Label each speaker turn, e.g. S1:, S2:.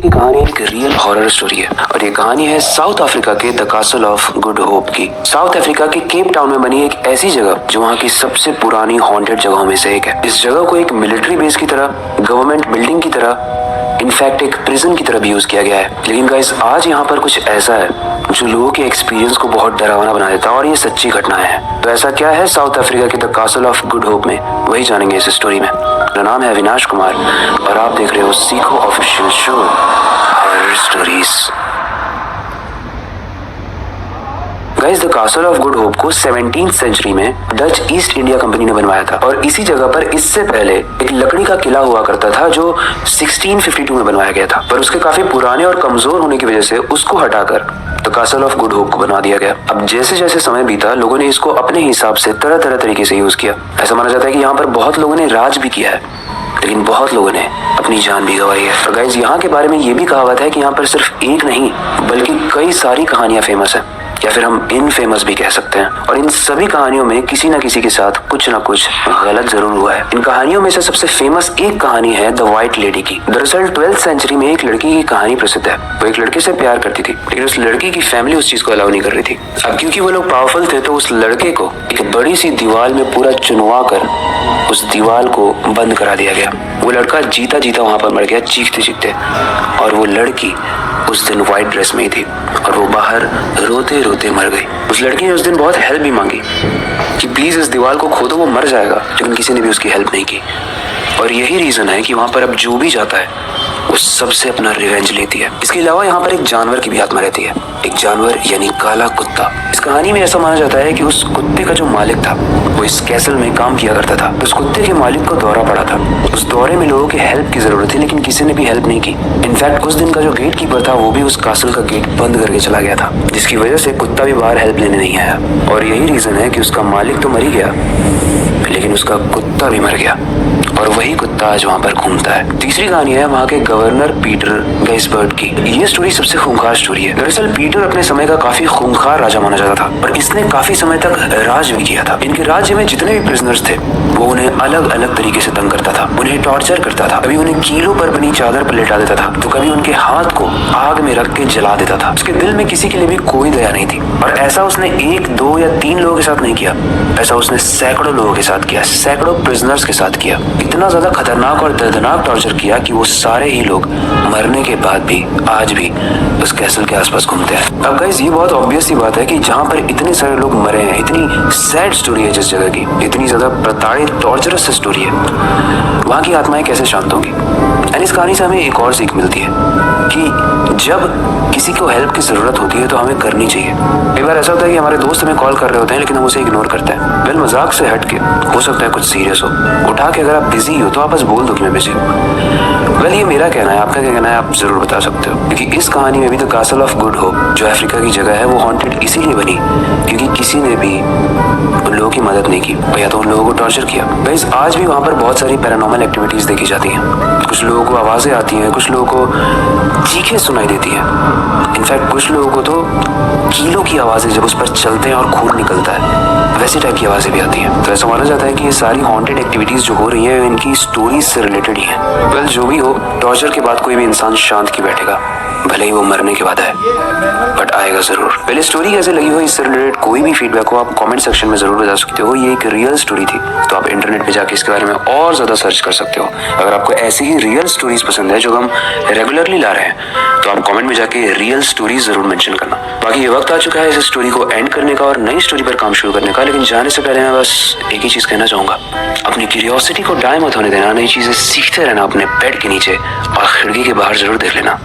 S1: की कहानी एक रियल हॉरर स्टोरी है और ये कहानी है साउथ अफ्रीका के the castle of good hope की। साउथ अफ्रीका के केप टाउन में बनी एक ऐसी जगह जो वहाँ की सबसे पुरानी हॉन्टेड जगहों में से एक है। इस जगह को एक मिलिट्री बेस की तरह, गवर्नमेंट बिल्डिंग की तरह, इनफैक्ट एक प्रिजन की तरह भी यूज किया गया है। लेकिन गाइस, आज यहाँ पर कुछ ऐसा है जो लोगों के एक्सपीरियंस को बहुत डरावना बना देता है और ये सच्ची घटनाएं हैं। तो ऐसा क्या है साउथ अफ्रीका के the castle of good hope में, वही जानेंगे इस स्टोरी में। मेरा नाम है अविनाश कुमार और आप देख रहे हो सीखो official show horror stories. Guys, the castle of good hope को 17th सेंचुरी में डच ईस्ट इंडिया कंपनी ने बनवाया था और इसी जगह पर इससे पहले एक लकड़ी का किला हुआ करता था जो 1652 में बनवाया गया था, पर उसके काफी पुराने और कमजोर होने की वजह से उसको हटाकर the castle of good hope को बनवा दिया गया। अब जैसे जैसे समय बीता, लोगों ने इसको अपने हिसाब से तरह तरह तरीके से यूज किया। ऐसा माना जाता है कि यहाँ पर बहुत लोगों ने राज भी किया है, लेकिन बहुत लोगों ने अपनी जान भी गंवाई है। और गाइस, यहाँ के बारे में ये भी कहावत है कि यहाँ पर सिर्फ एक नहीं बल्कि कई सारी कहानियां फेमस है, या फिर हम इनफेमस भी कह सकते हैं। और इन सभी कहानियों में किसी न किसी के साथ कुछ न कुछ गलत जरूर हुआ है। इन कहानियों में से सबसे फेमस एक कहानी है द व्हाइट लेडी की। दरअसल 12th सेंचुरी में एक लड़की की कहानी प्रसिद्ध है। वो एक लड़के से प्यार करती थी, लेकिन उस लड़की की फैमिली उस चीज को अलाउ नहीं कर रही थी। अब क्योंकि वो लोग पावरफुल थे, तो उस लड़के को एक बड़ी सी दीवार में पूरा चुनवा कर उस दीवार को बंद करा दिया गया। वो लड़का जीता जीता वहां पर मर गया, चीखते चीखते, और वो लड़की उस दिन व्हाइट ड्रेस में ही थी और वो बाहर रोते रोते मर गई। उस लड़की ने उस दिन बहुत हेल्प भी मांगी कि प्लीज इस दीवार को खोदो, वो मर जाएगा, लेकिन किसी ने भी उसकी हेल्प नहीं की। और यही रीजन है कि वहां पर अब जो भी जाता है वो सबसे अपना रिवेंज लेती है। इसके अलावा यहाँ पर एक जानवर की भी आत्मा रहती है, एक जानवर यानी काला कुत्ता। इस कहानी में ऐसा माना जाता है कि उस कुत्ते का जो मालिक था वो इस कैसल में काम किया करता था। उस कुत्ते के मालिक को दौरा पड़ा था। उस दौरे में लोगों की हेल्प की जरूरत थी, लेकिन किसी ने भी हेल्प नहीं की। इनफैक्ट उस दिन का जो गेट कीपर था वो भी उस कासल का गेट बंद करके चला गया था, जिसकी वजह से कुत्ता भी बाहर हेल्प लेने नहीं आया। और यही रीजन है कि उसका मालिक तो मर ही गया, लेकिन उसका कुत्ता भी मर गया और वही कुत्ता आज वहाँ पर घूमता है। तीसरी कहानी है वहाँ के गवर्नर पीटर गैसबर्ट की। ये स्टोरी सबसे खूंखार स्टोरी है। दरअसल पीटर अपने समय का काफी खूंखार राजा माना जाता था और इसने काफी समय तक राज भी किया था। इनके राज्य में जितने भी प्रिजनर्स थे वो उन्हें अलग अलग तरीके से तंग करता था, उन्हें टॉर्चर करता था। कभी उन्हें कीलों पर बनी चादर पर लेटा देता था, तो कभी उनके हाथ को आग में रख के जला देता था। उसके दिल में किसी के लिए भी कोई दया नहीं थी। और ऐसा उसने 1, 2 या 3 लोगों के साथ नहीं किया, ऐसा उसने सैकड़ों लोगों के साथ किया, सैकड़ों प्रिजनर्स के साथ किया। इतना ज्यादा खतरनाक और दर्दनाक टॉर्चर किया कि वो सारे ही लोग मरने के बाद भी आज भी उस कैसल के आसपास घूमते हैं। अब गाइस, ये बहुत ऑब्वियस सी बात है कि जहाँ पर इतने सारे लोग मरे हैं, इतनी सैड स्टोरी है जिस जगह की, इतनी ज्यादा प्रताड़ित टॉर्चरस स्टोरी है, वहाँ की आत्माएं कैसे शांत होंगी। एंड इस कहानी से हमें एक और सीख मिलती है कि जब किसी को हेल्प की जरूरत होती है तो हमें करनी चाहिए। कई बार ऐसा होता है कि हमारे दोस्त हमें कॉल कर रहे होते हैं, लेकिन हम उसे इग्नोर करते हैं। वेल, मजाक से हट के हो सकता है कुछ सीरियस हो, उठा के अगर आप बिजी हो तो आप बस बोल दो कि मैं बिजी हूँ। वेल, ये मेरा कहना है, आपका क्या कहना है आप जरूर बता सकते हो। क्योंकि इस कहानी में भी the castle of good hope जो अफ्रीका की जगह है वो हॉन्टेड इसीलिए बनी क्योंकि किसी ने भी उन लोगों की मदद नहीं की, या तो उन लोगों को टॉर्चर किया। गाइस, आज भी वहाँ पर बहुत सारी पैरानॉर्मल एक्टिविटीज देखी जाती हैं। कुछ लोगों को आवाजें आती हैं, कुछ लोगों को चीखें सुनाई देती हैं, इनफैक्ट कुछ लोगों को तो कीलों की आवाजें जब उस पर चलते हैं और खून निकलता है वैसी टाइप की आवाजें भी आती हैं। तो ऐसा माना जाता है कि ये सारी हॉन्टेड एक्टिविटीज जो हो रही हैं इनकी स्टोरीज से रिलेटेड ही हैं। वेल, जो भी हो, टॉर्चर के बाद कोई भी इंसान शांत की बैठेगा, भले ही वो मरने के बाद है, बट आएगा जरूर। पहले स्टोरी कैसे लगी हो, इससे रिलेटेड कोई भी फीडबैक हो आप कमेंट सेक्शन में जरूर बता सकते हो। ये एक रियल स्टोरी थी, तो आप इंटरनेट पे जाके इसके बारे में और ज्यादा सर्च कर सकते हो। अगर आपको ऐसी ही रियल स्टोरीज पसंद है जो हम रेगुलरली ला रहे हैं, तो आप कमेंट में जाके रियल स्टोरीज जरूर मेंशन करना। बाकी ये वक्त आ चुका है इस स्टोरी को एंड करने का और नई स्टोरी पर काम शुरू करने का, लेकिन जाने से पहले मैं बस एक ही चीज कहना चाहूंगा, अपनी क्यूरियोसिटी को डाई मत होने देना। नई चीजें सीखते रहना, अपने बेड के नीचे और खिड़की के बाहर जरूर देख लेना।